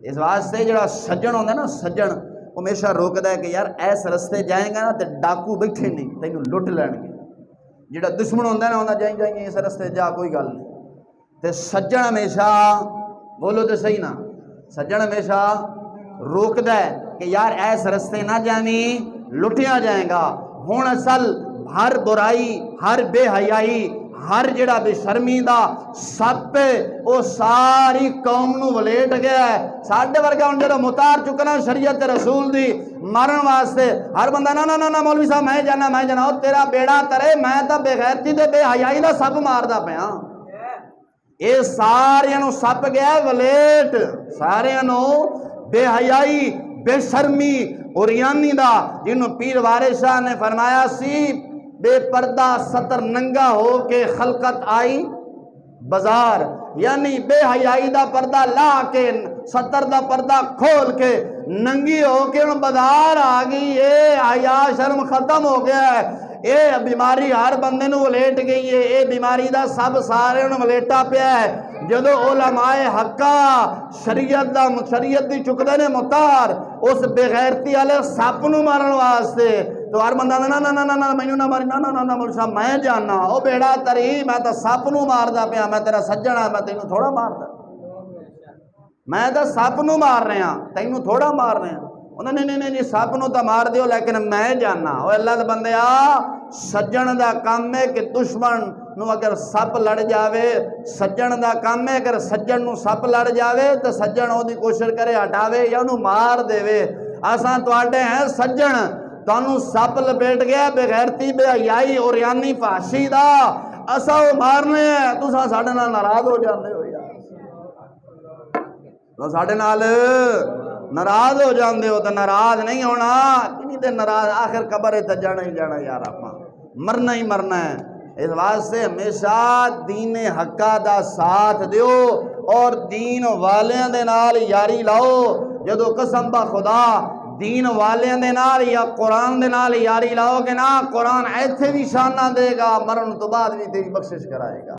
इस वास्ते जड़ा सज्जन होंदा ना, सज्जन हमेशा रोकदा है कि यार इस रस्ते जाएगा ना तो डाकू बैठे नहीं तैनू लुट लैणगे। जिहड़ा दुश्मन होंदा ना, जाई जाई इस रस्ते जा, कोई गल नहीं। ते सज्जन हमेशा, बोलो तो सही ना, सज्जन हमेशा रोकदा है कि यार इस रस्ते ना जावी, लुटिया जाएगा। हुण असल हर बुराई, हर बेहयाई, हर जिहड़ा बेशर्मी दा सप वो सारी कौम नूं वलेट गया है। साडे वर्गा हुण जो मुतार चुकना शरीयत रसूल दी मारन वास्ते, हर बंदा ना ना ना ना मौलवी साहब मैं जाना मैं जाना, ओ तेरा बेड़ा तरे, मैं तो बेगैरती ते बेहयाई दा सप मारदा पिया। ये सारियां नूं सप गया वलेट, सारियां नूं बेहयाई बेशर्मी उरियानी दा, जिन्हों पीर वारिस शाह ने फरमाया सी बेपर्दा सतर नंगा हो के खलकत आई बाजार, यानी बेहयाई दा पर्दा ला के, सतर दा पर्दा खोल के नंगी हो के बाजार आ गई। ये हया शर्म खत्म हो गया है। ये बीमारी हर बंदे नूं वलेट गई है। ये बीमारी दा सब सारे नूं वलेटा पिया है। जदों उलमाए हक्का शरीयत दी चुकदे ने मुतार उस बेगैरती वाले सप नूं मारन वास्ते, तो हर बंदा ना ना ना ना ना मैनू ना मारी, ना ना ना ना मौलवी साहब मैं जाना, ओ बेड़ा तरी मैं तो सप नूं मारदा पिया, मैं तेरा सज्जन आ, मैं तैनू थोड़ा मारदा, मैं तो सप नूं मार रहा, तैनू थोड़ा मार रहा। उन्होंने नहीं नहीं नहीं सप नूं तो मार दियो लेकिन मैं जाना। ओ अल्लाह दे बंदिया, सज्जन दा काम है कि दुश्मन नूं अगर सप लड़ जावे, सज्जन दा काम है अगर सज्जन नूं सप लड़ जावे तो सज्जन ओदी कोशिश करे हटावे या उन्होंने मार देवे। असां तुहाडे हैं सज्जन, तुहानू सप लपेट गया बेगैरती बेहयाई उरियानी फाशी दा, असां वो मारने हैं, तुसां साडे नाल नाराज हो जांदे हो यार, तो साडे नाल नाराज हो जाते हो। तो नाराज नहीं होना, किन्नी देर नाराज, आखिर कबर तो जाना ही जाना यार, आप मरना ही मरना है। इस वास्ते हमेशा दीन हक्का दा साथ दियो और दीन वालियां दे नाल यारी लाओ। जदों कसम बा खुदा दीन वालियां दे नाल या कुरान दे नाल यारी लाओगे ना, कुरान ऐथे भी शाना देगा, मरण तो बाद भी तेरी बख्शिश कराएगा।